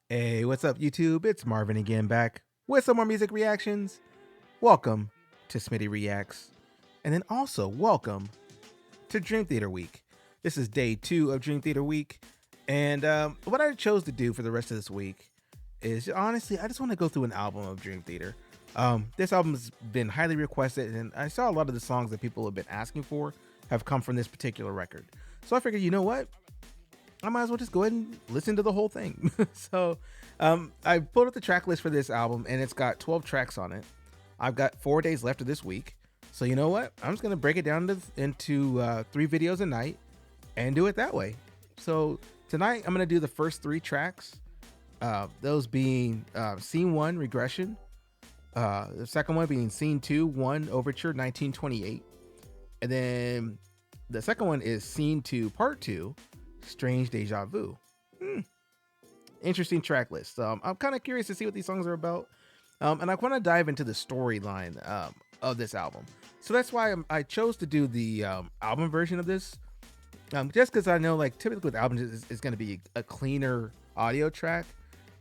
Hey, what's up, YouTube? It's Marvin again, back with some more music reactions. Welcome to Smitty Reacts, and then also welcome to Dream Theater Week. This is day 2 of Dream Theater Week, and what I chose to do for the rest of this week is, honestly, I just want to go through an album of Dream Theater. This album has been highly requested, and I saw a lot of the songs that people have been asking for have come from this particular record. So I figured, you know what? I might as well just go ahead and listen to the whole thing. So I pulled up the track list for this album, and it's got 12 tracks on it. I've got 4 days left of this week. So you know what? I'm just going to break it down into 3 videos a night and do it that way. So tonight, I'm going to do the first 3 tracks. Those being Scene 1, Regression. The second one being Scene 2, 1, Overture, 1928. And then the second one is Scene 2, Part 2, Strange Deja Vu. Interesting track list. I'm kind of curious to see what these songs are about, and I want to dive into the storyline of this album. So that's why I chose to do the album version of this, just because I know, like, typically with albums it's going to be a cleaner audio track,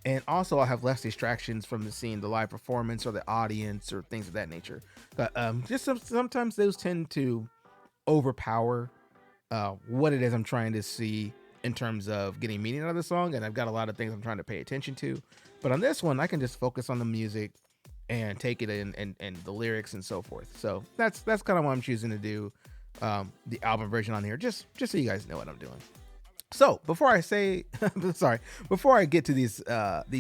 and also I'll have less distractions from the scene, the live performance or the audience or things of that nature. But just sometimes those tend to overpower what it is I'm trying to see in terms of getting meaning out of the song, and I've got a lot of things I'm trying to pay attention to. But on this one, I can just focus on the music and take it in and the lyrics and so forth. So that's kind of why I'm choosing to do the album version on here, just so you guys know what I'm doing. So before I get to these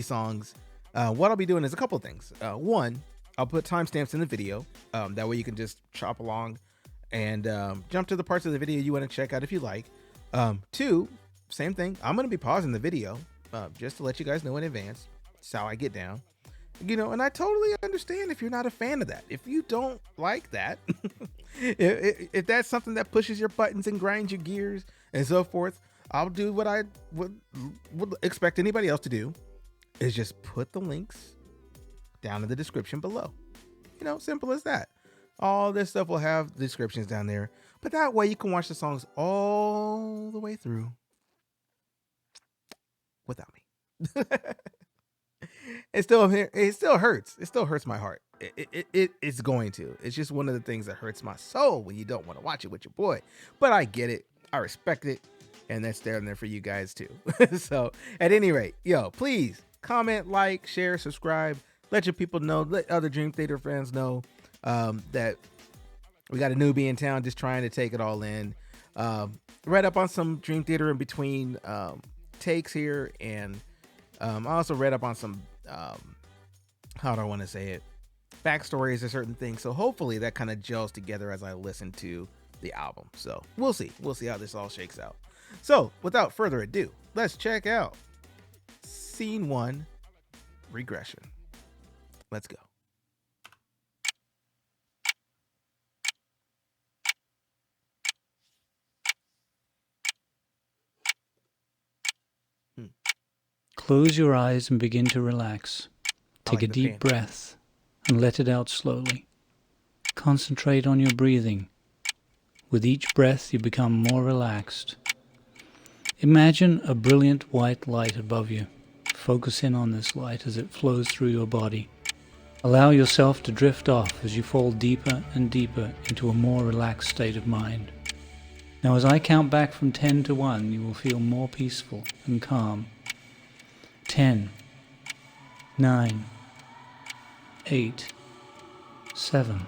songs, what I'll be doing is a couple of things. One, I'll put timestamps in the video. That way you can just chop along and jump to the parts of the video you want to check out if you like. 2, same thing. I'm going to be pausing the video just to let you guys know in advance. That's how I get down. You know, and I totally understand if you're not a fan of that. If you don't like that, if that's something that pushes your buttons and grinds your gears and so forth, I'll do what I would expect anybody else to do, is just put the links down in the description below. You know, simple as that. All this stuff will have descriptions down there, but that way you can watch the songs all the way through without me. It still hurts. It still hurts my heart. It's going to. It's just one of the things that hurts my soul when you don't want to watch it with your boy. But I get it. I respect it. And that's there for you guys too. So at any rate, please comment, like, share, subscribe. Let your people know. Let other Dream Theater fans know that we got a newbie in town just trying to take it all in. Read up on some Dream Theater in between takes here, and I also read up on some how do I want to say it, backstories of certain things. So hopefully that kind of gels together as I listen to the album. So we'll see how this all shakes out. So without further ado, let's check out Scene 1, Regression. Let's go. Close your eyes and begin to relax. Take a deep breath and let it out slowly. Concentrate on your breathing. With each breath, you become more relaxed. Imagine a brilliant white light above you. Focus in on this light as it flows through your body. Allow yourself to drift off as you fall deeper and deeper into a more relaxed state of mind. Now, as I count back from 10 to 1, you will feel more peaceful and calm. 10, 9, 8, 7,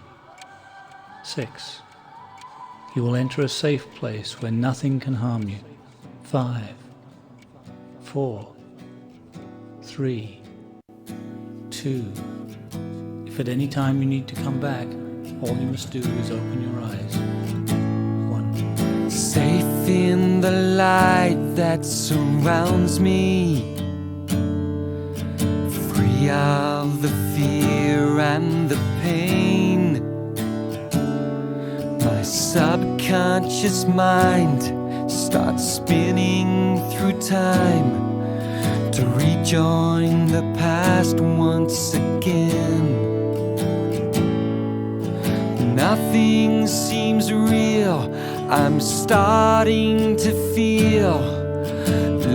6. You will enter a safe place where nothing can harm you. 5, 4, 3, 2. If at any time you need to come back, all you must do is open your eyes. 1. Safe in the light that surrounds me, free of the fear and the subconscious mind starts spinning through time to rejoin the past once again. Nothing seems real, I'm starting to feel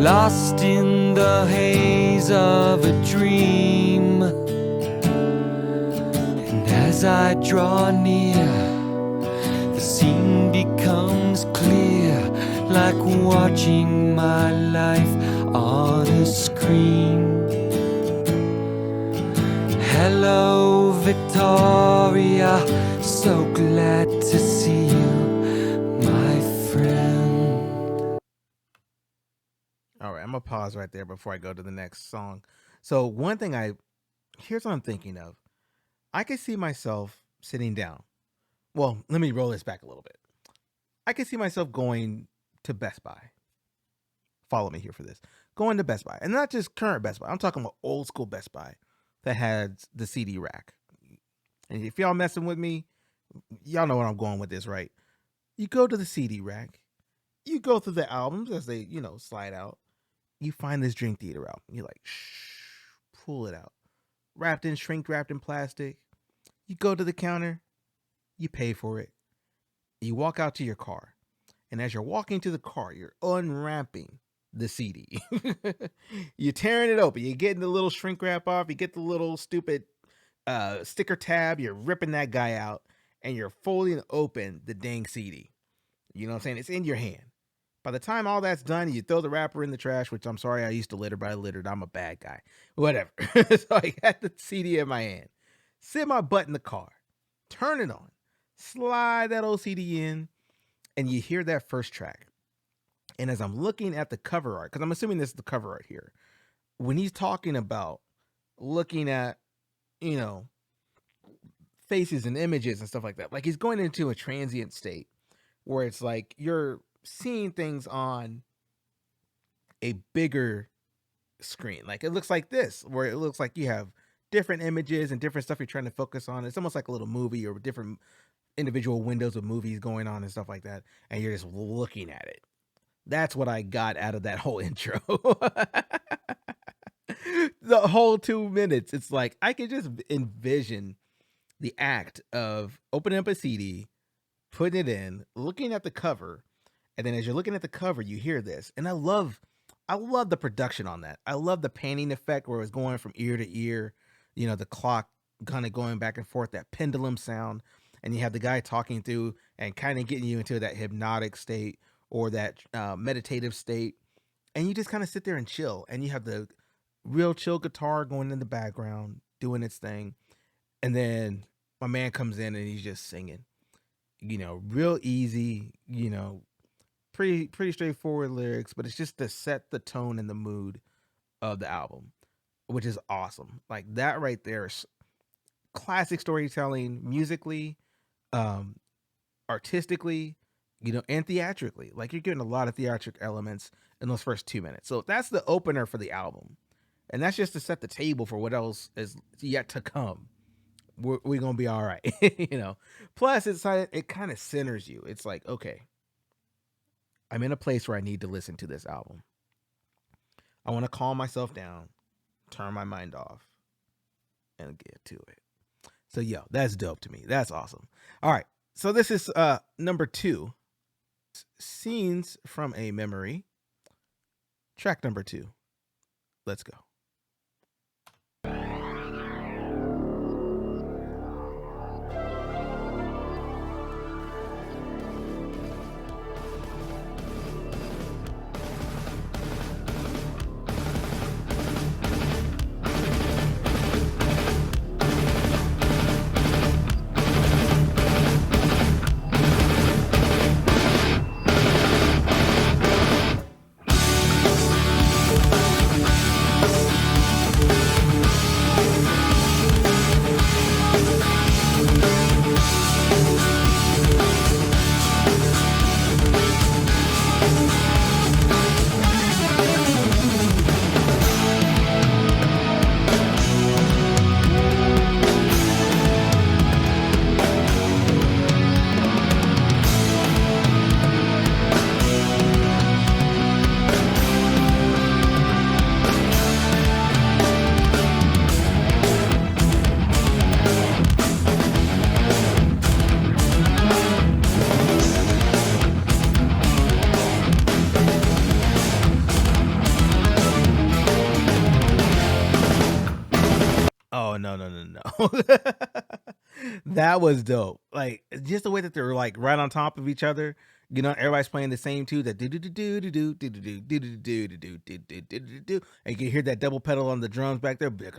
lost in the haze of a dream. And as I draw near, the scene becomes clear, like watching my life on a screen. Hello, Victoria, so glad to see you, my friend. All right, I'm gonna pause right there before I go to the next song. So one thing here's what I'm thinking of. I could see myself sitting down. Well, let me roll this back a little bit. I could see myself going to Best Buy. Follow me here for this. Going to Best Buy, and not just current Best Buy. I'm talking about old school Best Buy that had the CD rack. And if y'all messing with me, y'all know where I'm going with this, right? You go to the CD rack, you go through the albums as they, slide out. You find this Dream Theater album. You're like, shh, pull it out. Shrink wrapped in plastic. You go to the counter, you pay for it. You walk out to your car. And as you're walking to the car, you're unwrapping the CD. You're tearing it open. You're getting the little shrink wrap off. You get the little stupid sticker tab. You're ripping that guy out. And you're folding open the dang CD. You know what I'm saying? It's in your hand. By the time all that's done, you throw the wrapper in the trash, which I'm sorry I used to litter, but I littered. I'm a bad guy. Whatever. So I got the CD in my hand. Sit my butt in the car. Turn it on. Slide that old CD in. And you hear that first track. And as I'm looking at the cover art, because I'm assuming this is the cover art here, when he's talking about looking at, faces and images and stuff like that, like he's going into a transient state where it's like you're seeing things on a bigger screen. Like it looks like this, where it looks like you have different images and different stuff you're trying to focus on. It's almost like a little movie or different individual windows of movies going on and stuff like that. And you're just looking at it. That's what I got out of that whole intro. The whole 2 minutes. It's like I could just envision the act of opening up a CD, putting it in, looking at the cover, and then as you're looking at the cover, you hear this. And I love the production on that. I love the panning effect where it's going from ear to ear, the clock kind of going back and forth, that pendulum sound. And you have the guy talking through and kind of getting you into that hypnotic state or that meditative state. And you just kind of sit there and chill. And you have the real chill guitar going in the background, doing its thing. And then my man comes in and he's just singing, real easy, pretty straightforward lyrics, but it's just to set the tone and the mood of the album, which is awesome. Like that right there is classic storytelling, musically, artistically, and theatrically. Like you're getting a lot of theatric elements in those first 2 minutes. So that's the opener for the album. And that's just to set the table for what else is yet to come. We're going to be all right. Plus it kind of centers you. It's like, okay, I'm in a place where I need to listen to this album. I want to calm myself down, turn my mind off, and get to it. So, that's dope to me. That's awesome. All right. So this is number 2. Scenes from a Memory. Track number 2. Let's go. no. That was dope. Like just the way that they're like right on top of each other. You know, everybody's playing the same tune. That do do do do do do do do do do do do do do do do, and you can hear that double pedal on the drums back there. You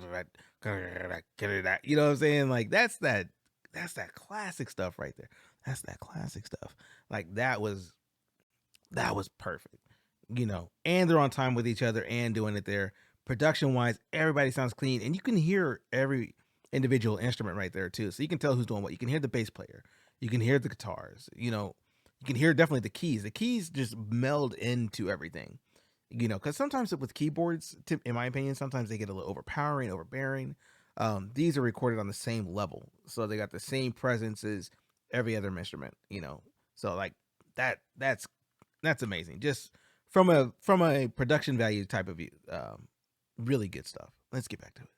know what I'm saying? Like that's that classic stuff right there. That's that classic stuff. Like that was perfect. You know, and they're on time with each other and doing it there. Production wise, everybody sounds clean, and you can hear every individual instrument right there too. So you can tell who's doing what. You can hear the bass player, you can hear the guitars, you know, you can hear definitely the keys. The keys just meld into everything, you know, because sometimes with keyboards, in my opinion, sometimes they get a little overbearing. These are recorded on the same level, so they got the same presence as every other instrument, you know. So like that's amazing. Just from a production value type of view, really good stuff. Let's get back to it.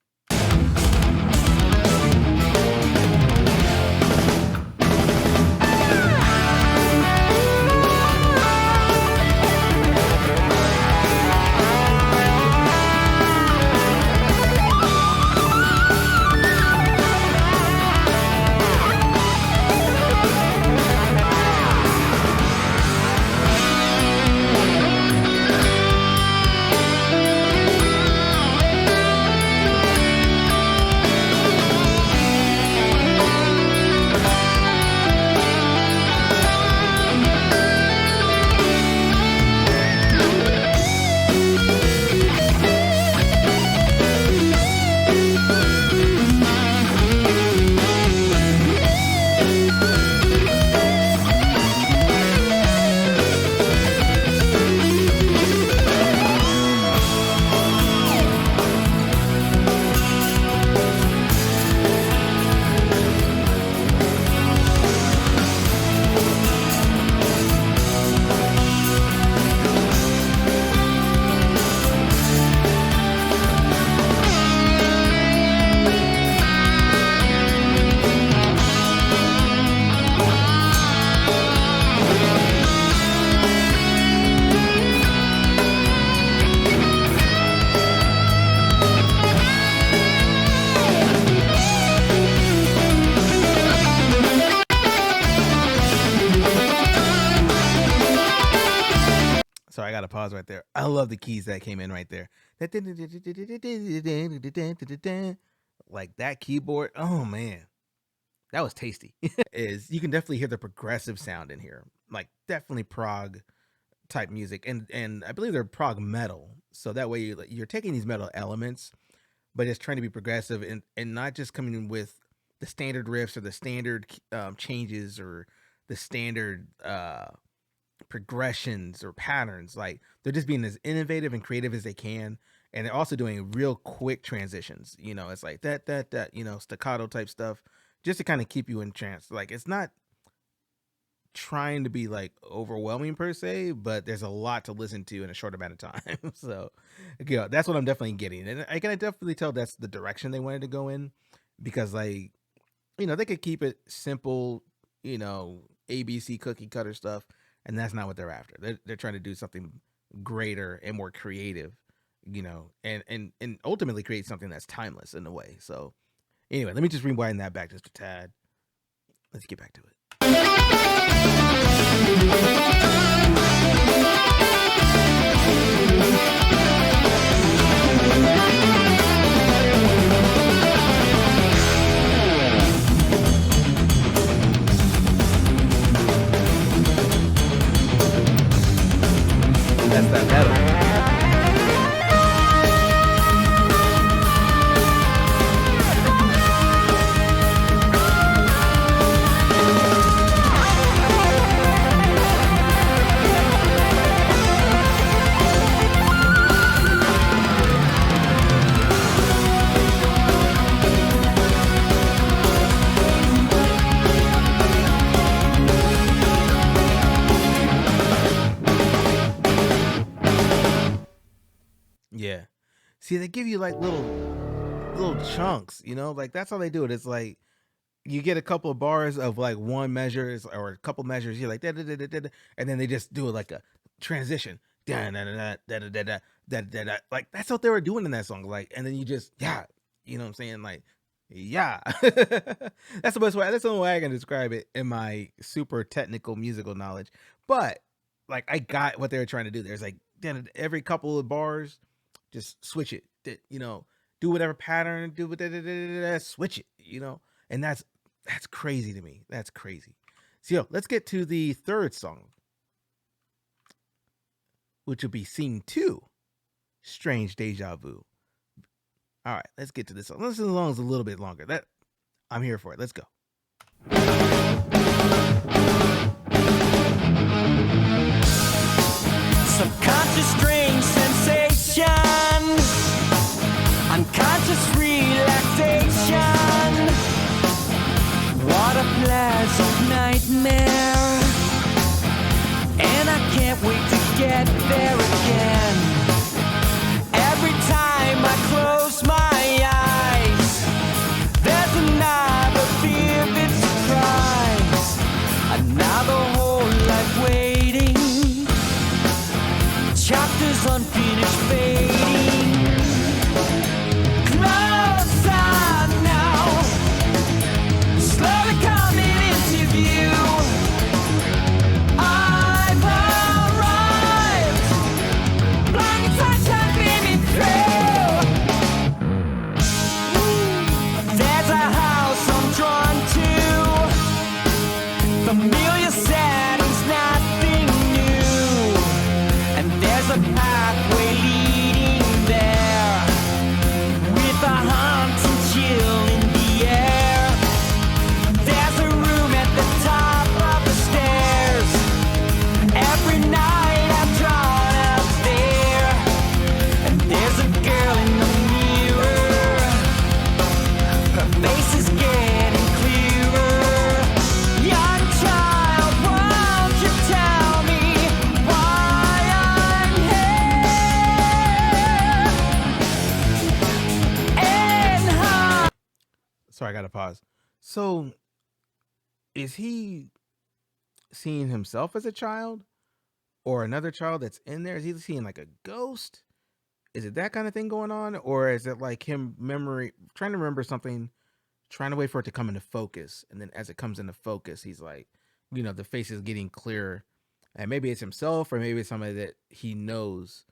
So I got to pause right there. I love the keys that came in right there. Like that keyboard. Oh man, that was tasty. Is you can definitely hear the progressive sound in here. Like definitely prog type music, and I believe they're prog metal. So that way you're taking these metal elements, but it's trying to be progressive and not just coming in with the standard riffs or the standard changes or the standard progressions or patterns. Like they're just being as innovative and creative as they can, and they're also doing real quick transitions. You know, it's like that you know, staccato type stuff, just to kind of keep you in trance. Like it's not trying to be like overwhelming per se, but there's a lot to listen to in a short amount of time. So yeah, that's what I'm definitely getting, and I can definitely tell that's the direction they wanted to go in, because like, you know, they could keep it simple, you know, ABC cookie cutter stuff, and that's not what they're after. They're trying to do something greater and more creative, you know, and ultimately create something that's timeless in a way. So anyway, let me just rewind that back just a tad. Let's get back to it. That's that metal. Yeah. See, they give you like little chunks, you know, like that's how they do it. It's like you get a couple of bars of like one measure or a couple measures. You're like da, da, da, da, da, da, and then they just do it like a transition. Da, da, da, da, da, da, da, da, da, da. Like that's what they were doing in that song. Like, and then you just you know what I'm saying? Like Yeah. That's the best way. That's the only way I can describe it in my super technical musical knowledge. But like I got what they were trying to do. There's like then every couple of bars, just switch it. Do whatever pattern, do switch it, and that's crazy to me. That's crazy. So let's get to the third song, which will be scene 2, Strange Deja Vu. All right, let's get to this song. This song is a little bit longer. I'm here for it. Let's go. Subconscious strange sensation, unconscious relaxation. What a pleasant nightmare, and I can't wait to get there again. Every time I close my eyes, there's another vivid surprise, another whole life waiting, chapters unfinished fading. Closer now, slowly coming into view. I've arrived, blinding sunshine beaming through. There's a house I'm drawn to, familiar settings, nothing new, and there's a pathway leading there, with a haunting chill in the air. There's a room at the top of the stairs, every night I've drawn out there, and there's a girl in the mirror, her face is getting clearer. Young child, won't you tell me why I'm here? And how? Sorry, I got to pause. So, is he seeing himself as a child or another child that's in there? Is he seeing like a ghost? Is it that kind of thing going on? Or is it like him trying to remember something, trying to wait for it to come into focus? And then as it comes into focus, he's like, the face is getting clearer. And maybe it's himself, or maybe it's somebody that he knows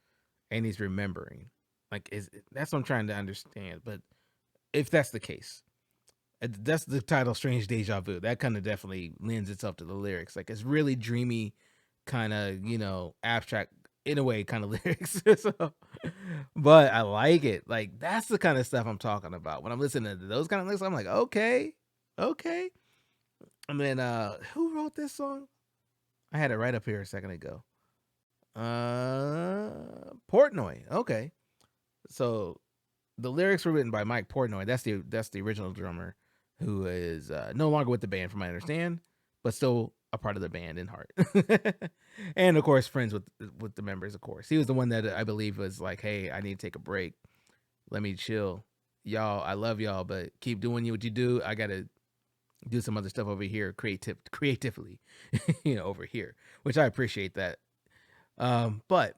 and he's remembering. Like, that's what I'm trying to understand. But if that's the case, that's the title, Strange Deja Vu. That kind of definitely lends itself to the lyrics. Like, it's really dreamy, kind of, abstract, in a way, kind of lyrics. So, but I like it. Like, that's the kind of stuff I'm talking about. When I'm listening to those kind of lyrics, I'm like, okay. And then, who wrote this song? I had it right up here a second ago. Portnoy. Okay. So the lyrics were written by Mike Portnoy. That's the original drummer, who is no longer with the band, from what I understand, but still a part of the band in heart. And of course, friends with the members. Of course, he was the one that I believe was like, "Hey, I need to take a break. Let me chill, y'all. I love y'all, but keep doing what you do. I gotta do some other stuff over here, creatively, over here," which I appreciate that. But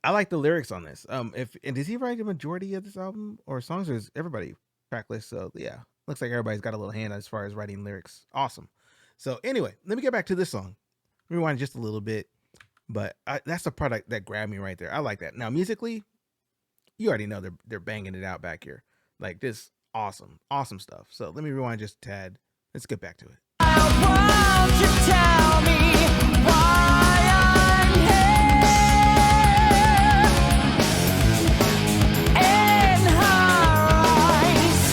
I like the lyrics on this. And does he write the majority of this album or songs, or is everybody tracklist? So yeah, looks like everybody's got a little hand as far as writing lyrics. Awesome. So anyway, let me get back to this song. Rewind just a little bit, but that's the product that grabbed me right there. I like that. Now musically, you already know they're banging it out back here. Like this, awesome stuff. So let me rewind just a tad. Let's get back to it. Won't you tell me why I'm here? In her eyes,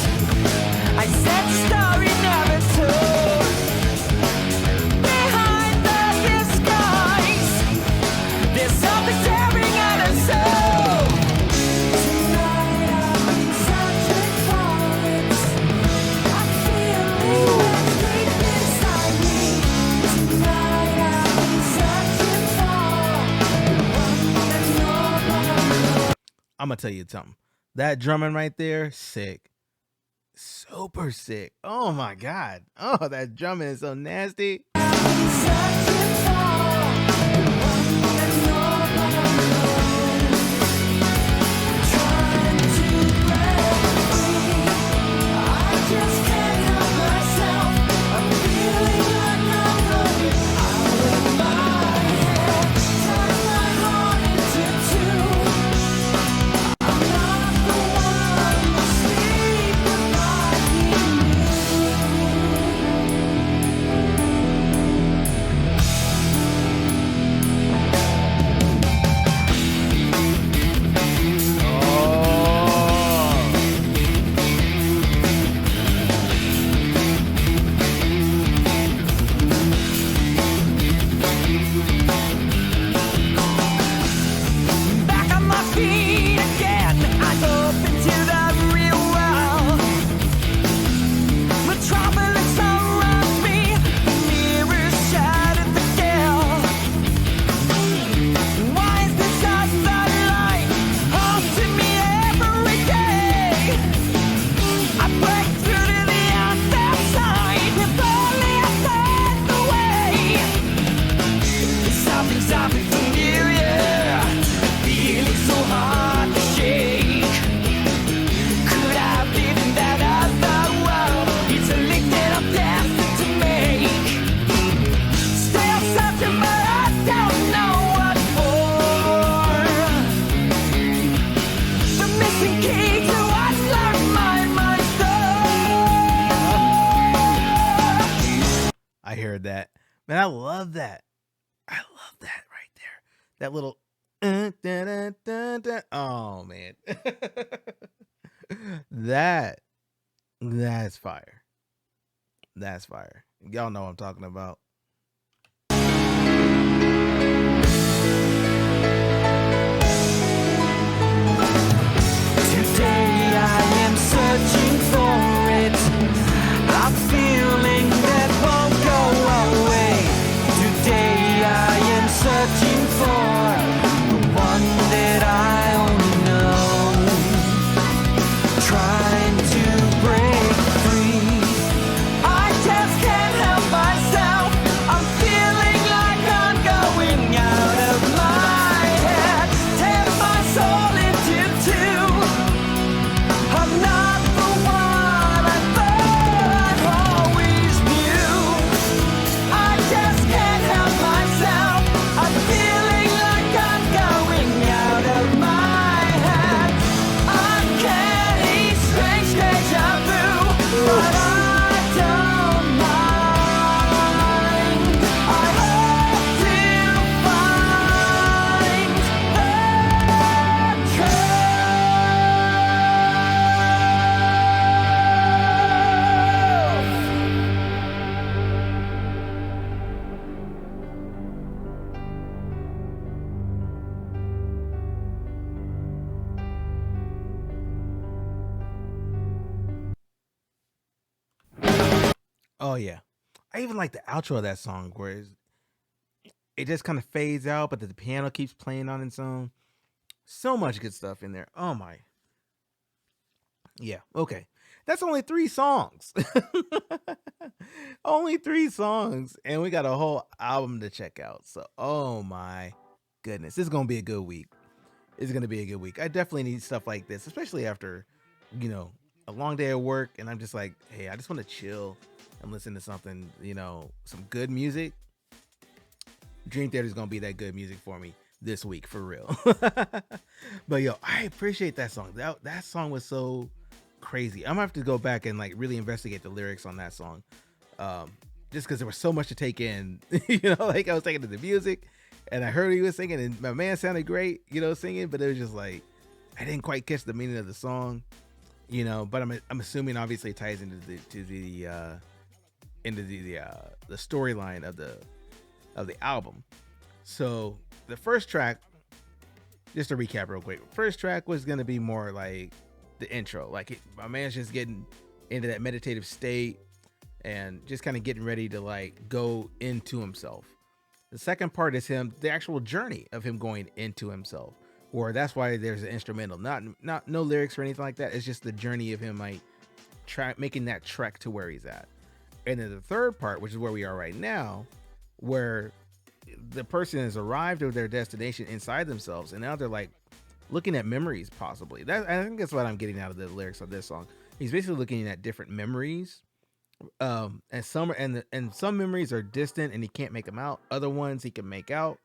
I said the story never told. Behind the disguise, there's something tearing at her soul. Tonight I'm searching for it. I feel it deep inside me. Tonight I'm searching for one that nobody. I'm gonna tell you something. That drumming right there, sick. Super sick. Oh my god. Oh, that drumming is so nasty. Man, I love that. I love that right there. That little dun, dun, dun. Oh man. that that's fire. That's fire. Y'all know what I'm talking about. Today I am searching for it. A feeling that won't go away. Today I am searching for the one that I only know. Trying to break free. I just can't help myself. I'm feeling like I'm going out of my head. Tear my soul into two. I'm not the one I thought I always knew. I just can't help myself. I'm feeling like I'm going out of my head. Uncanny, strange deja vu, but I don't mind. I hope to find the Oh yeah. I even like the outro of that song where it just kind of fades out, but the piano keeps playing on its own. So much good stuff in there. Oh my. Yeah. Okay. That's only 3 songs. Only 3 songs. And we got a whole album to check out. So, oh my goodness. This is going to be a good week. It's going to be a good week. I definitely need stuff like this, especially after, a long day of work. And I'm just like, hey, I just want to chill and listen to something, some good music. Dream Theater is going to be that good music for me this week, for real. But yo, I appreciate that song. That song was so crazy. I'm gonna have to go back and like really investigate the lyrics on that song. Just because there was so much to take in. Like I was taking to the music and I heard he was singing and my man sounded great, singing, but it was just like I didn't quite catch the meaning of the song, but I'm assuming obviously it ties into the storyline of the album. So the first track, just to recap real quick, first track was gonna be more like the intro, like my man's just getting into that meditative state and just kind of getting ready to like go into himself. The second part is the actual journey of him going into himself, or that's why there's an instrumental, not no lyrics or anything like that. It's just the journey of him like making that trek to where he's at. And then the third part, which is where we are right now, where the person has arrived at their destination inside themselves, and now they're like looking at memories, possibly. I think that's what I'm getting out of the lyrics of this song. He's basically looking at different memories, and some memories are distant and he can't make them out. Other ones he can make out,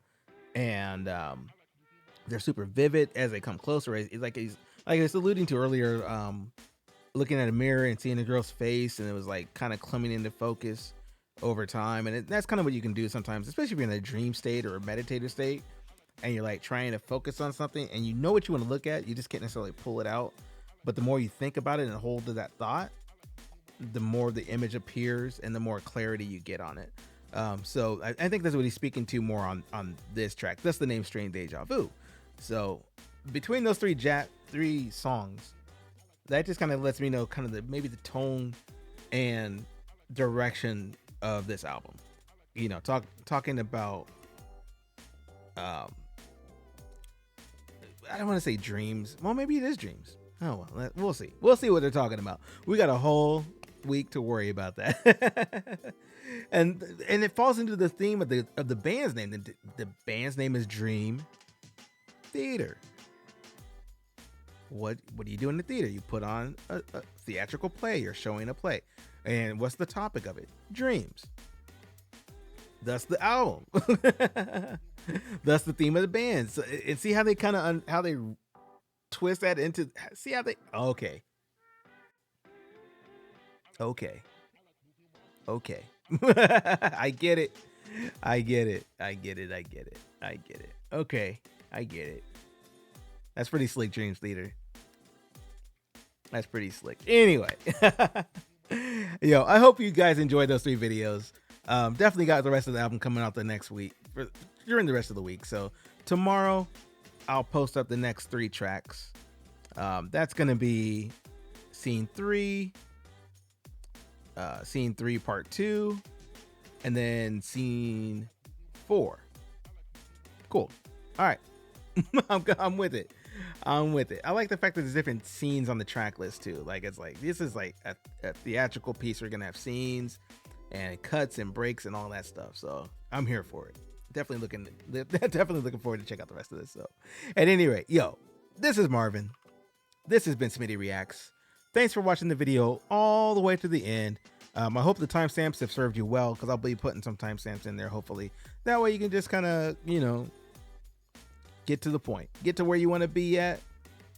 and they're super vivid as they come closer. It's like he's alluding to earlier, looking at a mirror and seeing a girl's face, and it was like kind of coming into focus over time. And that's kind of what you can do sometimes, especially if you're in a dream state or a meditative state and you're like trying to focus on something and you know what you want to look at, you just can't necessarily pull it out. But the more you think about it and hold to that thought, the more the image appears and the more clarity you get on it. So I think that's what he's speaking to more on this track. That's the name Strange Deja Vu. So between those three songs, that just kind of lets me know kind of maybe the tone and direction of this album. Talking about I don't want to say dreams. Well, maybe it is dreams. Oh well, we'll see. We'll see what they're talking about. We got a whole week to worry about that. and it falls into the theme of the band's name. The band's name is Dream Theater. What do you do in the theater? You put on a theatrical play. You're showing a play. And what's the topic of it? Dreams. That's the album. That's the theme of the band. So, and see how they kind of how they twist that into. See how they. Okay. I get it. I get it. Okay, I get it. That's pretty slick, Dreams Leader. That's pretty slick. Anyway, yo, I hope you guys enjoyed those 3 videos. Definitely got the rest of the album coming out the next week, during the rest of the week. So tomorrow, I'll post up the next 3 tracks. That's gonna be Scene 3, Scene 3 Part 2, and then Scene 4. Cool. All right. I'm with it. I like the fact that there's different scenes on the track list too. Like this is like a theatrical piece. We're gonna have scenes and cuts and breaks and all that stuff. So I'm here for it. Definitely looking forward to check out the rest of this. So at any rate, yo, this is Marvin. This has been Smitty Reacts. Thanks for watching the video all the way to the end. I hope the timestamps have served you well, because I'll be putting some timestamps in there, hopefully. That way you can just kind of, get to the point. Get to where you want to be at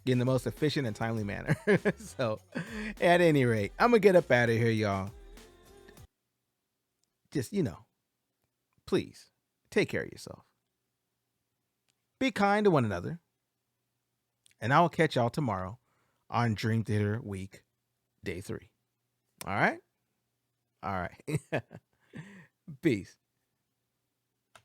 in the most efficient and timely manner. So, at any rate, I'm going to get up out of here, y'all. Just, please, take care of yourself. Be kind to one another. And I'll catch y'all tomorrow on Dream Theater Week, Day 3. All right? All right. Peace.